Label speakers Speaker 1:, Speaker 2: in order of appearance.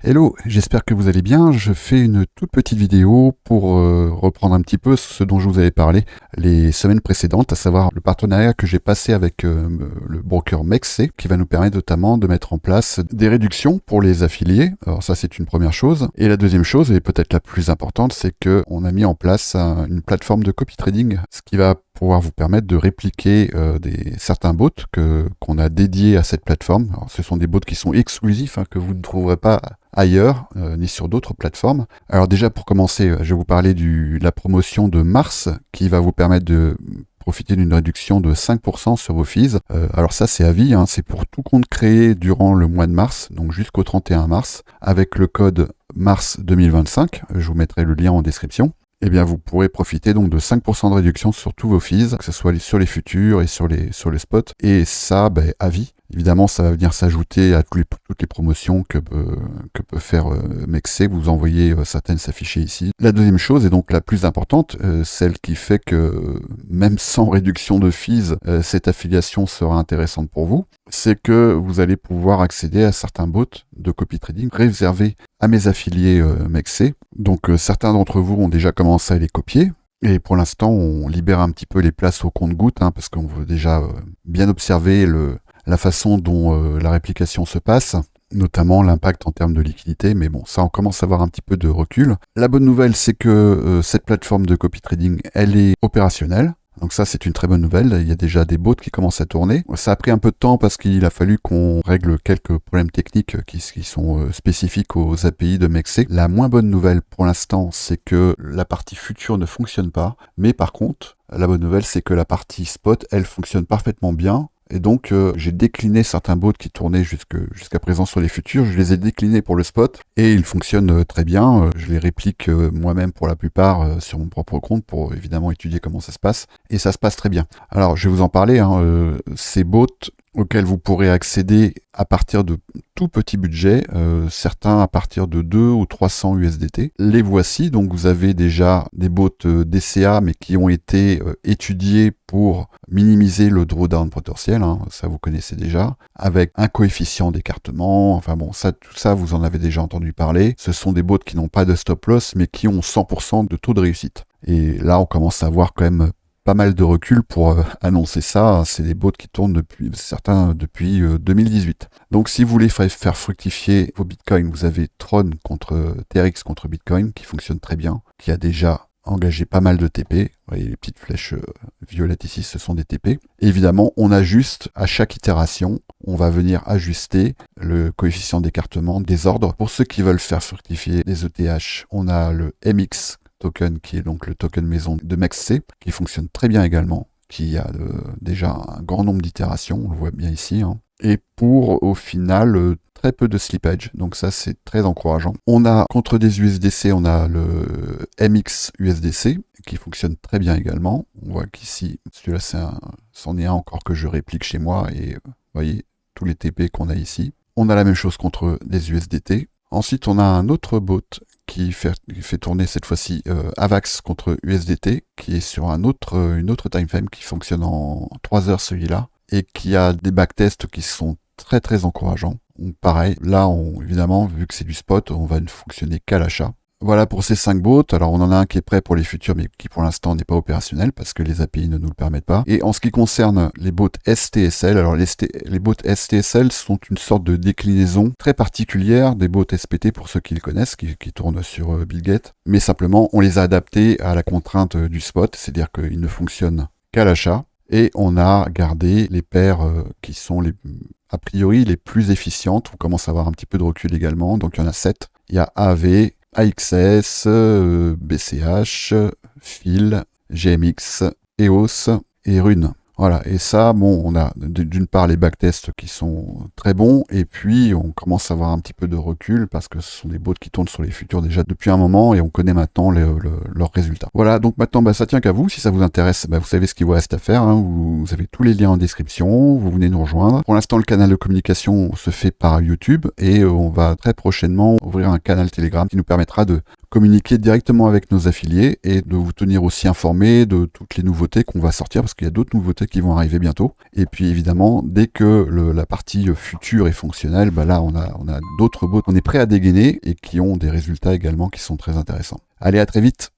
Speaker 1: Hello, j'espère que vous allez bien. Je fais une toute petite vidéo pour reprendre un petit peu ce dont je vous avais parlé les semaines précédentes, à savoir le partenariat que j'ai passé avec le broker MEXC, qui va nous permettre notamment de mettre en place des réductions pour les affiliés. Alors ça, c'est une première chose. Et la deuxième chose, et peut-être la plus importante, c'est qu'on a mis en place une plateforme de copy trading, ce qui va pouvoir vous permettre de répliquer certains bots qu'on a dédiés à cette plateforme. Alors, ce sont des bots qui sont exclusifs, que vous ne trouverez pas ailleurs, ni sur d'autres plateformes. Alors déjà, pour commencer, je vais vous parler de la promotion de mars, qui va vous permettre de profiter d'une réduction de 5% sur vos fees. Alors ça, c'est à vie, c'est pour tout compte créé durant le mois de mars, donc jusqu'au 31 mars, avec le code mars 2025. Je vous mettrai le lien en description. Eh bien, vous pourrez profiter donc de 5% de réduction sur tous vos fees, que ce soit sur les futurs et sur les spots. Et ça, à vie. Évidemment, ça va venir s'ajouter à toutes les promotions que peut faire MEXC. Vous envoyez certaines s'afficher ici. La deuxième chose, et donc la plus importante, celle qui fait que même sans réduction de fees, cette affiliation sera intéressante pour vous, c'est que vous allez pouvoir accéder à certains bots de copy trading réservés à mes affiliés MEXC. Donc certains d'entre vous ont déjà commencé à les copier. Et pour l'instant, on libère un petit peu les places au compte-gouttes, parce qu'on veut déjà bien observer la façon dont la réplication se passe, notamment l'impact en termes de liquidité, mais bon, ça on commence à avoir un petit peu de recul. La bonne nouvelle, c'est que cette plateforme de copy trading, elle est opérationnelle. Donc ça, c'est une très bonne nouvelle. Il y a déjà des bots qui commencent à tourner. Ça a pris un peu de temps parce qu'il a fallu qu'on règle quelques problèmes techniques qui sont spécifiques aux API de MEXC. La moins bonne nouvelle pour l'instant, c'est que la partie future ne fonctionne pas. Mais par contre, la bonne nouvelle, c'est que la partie spot, elle fonctionne parfaitement bien. Et donc, j'ai décliné certains bots qui tournaient jusqu'à présent sur les futurs. Je les ai déclinés pour le spot et ils fonctionnent très bien. Je les réplique moi-même pour la plupart sur mon propre compte pour évidemment étudier comment ça se passe. Et ça se passe très bien. Alors, je vais vous en parler. Ces bots auxquels vous pourrez accéder à partir de tout petit budget, certains à partir de 2 ou 300 USDT. Les voici, donc vous avez déjà des bots DCA, mais qui ont été étudiés pour minimiser le drawdown potentiel, ça vous connaissez déjà, avec un coefficient d'écartement, enfin bon, tout ça vous en avez déjà entendu parler. Ce sont des bots qui n'ont pas de stop loss, mais qui ont 100% de taux de réussite. Et là, on commence à avoir quand même pas mal de recul pour annoncer ça. C'est des bots qui tournent depuis 2018. Donc si vous voulez faire fructifier vos bitcoins, vous avez Tron contre TRX contre Bitcoin qui fonctionne très bien, qui a déjà engagé pas mal de TP. Vous voyez les petites flèches violettes ici, ce sont des TP. Et évidemment, on ajuste à chaque itération. On va venir ajuster le coefficient d'écartement des ordres. Pour ceux qui veulent faire fructifier les ETH, on a le MX token qui est donc le token maison de MEXC qui fonctionne très bien également, qui a déjà un grand nombre d'itérations, on le voit bien ici, et pour au final très peu de slippage, donc ça c'est très encourageant. On a contre des USDC, on a le MX USDC qui fonctionne très bien également. On voit qu'ici, celui-là c'en est un encore que je réplique chez moi et vous voyez tous les TP qu'on a ici. On a la même chose contre des USDT. Ensuite, on a un autre bot qui fait tourner cette fois-ci AVAX contre USDT, qui est sur une autre time frame qui fonctionne en 3 heures celui-là, et qui a des backtests qui sont très très encourageants. Donc, pareil, là évidemment, vu que c'est du spot, on va ne fonctionner qu'à l'achat. Voilà pour ces 5 bots. Alors on en a un qui est prêt pour les futurs, mais qui pour l'instant n'est pas opérationnel parce que les API ne nous le permettent pas. Et en ce qui concerne les bots STSL, alors les bots STSL sont une sorte de déclinaison très particulière des bots SPT pour ceux qui le connaissent, qui tournent sur Bitget. Mais simplement, on les a adaptés à la contrainte du spot, c'est-à-dire qu'ils ne fonctionnent qu'à l'achat. Et on a gardé les paires qui sont a priori les plus efficientes. On commence à avoir un petit peu de recul également. Donc il y en a 7. Il y a AV, AXS, BCH, FIL, GMX, EOS et Rune. Voilà, et ça, bon, on a d'une part les backtests qui sont très bons, et puis on commence à avoir un petit peu de recul parce que ce sont des bots qui tournent sur les futurs déjà depuis un moment et on connaît maintenant leurs résultats. Voilà, donc maintenant, ça tient qu'à vous. Si ça vous intéresse, vous savez ce qu'il vous reste à faire. Vous avez tous les liens en description, vous venez nous rejoindre. Pour l'instant, le canal de communication se fait par YouTube et on va très prochainement ouvrir un canal Telegram qui nous permettra de communiquer directement avec nos affiliés et de vous tenir aussi informés de toutes les nouveautés qu'on va sortir parce qu'il y a d'autres nouveautés qui vont arriver bientôt. Et puis évidemment, dès que la partie future est fonctionnelle, bah là on a d'autres bots qu'on est prêt à dégainer et qui ont des résultats également qui sont très intéressants. Allez, à très vite!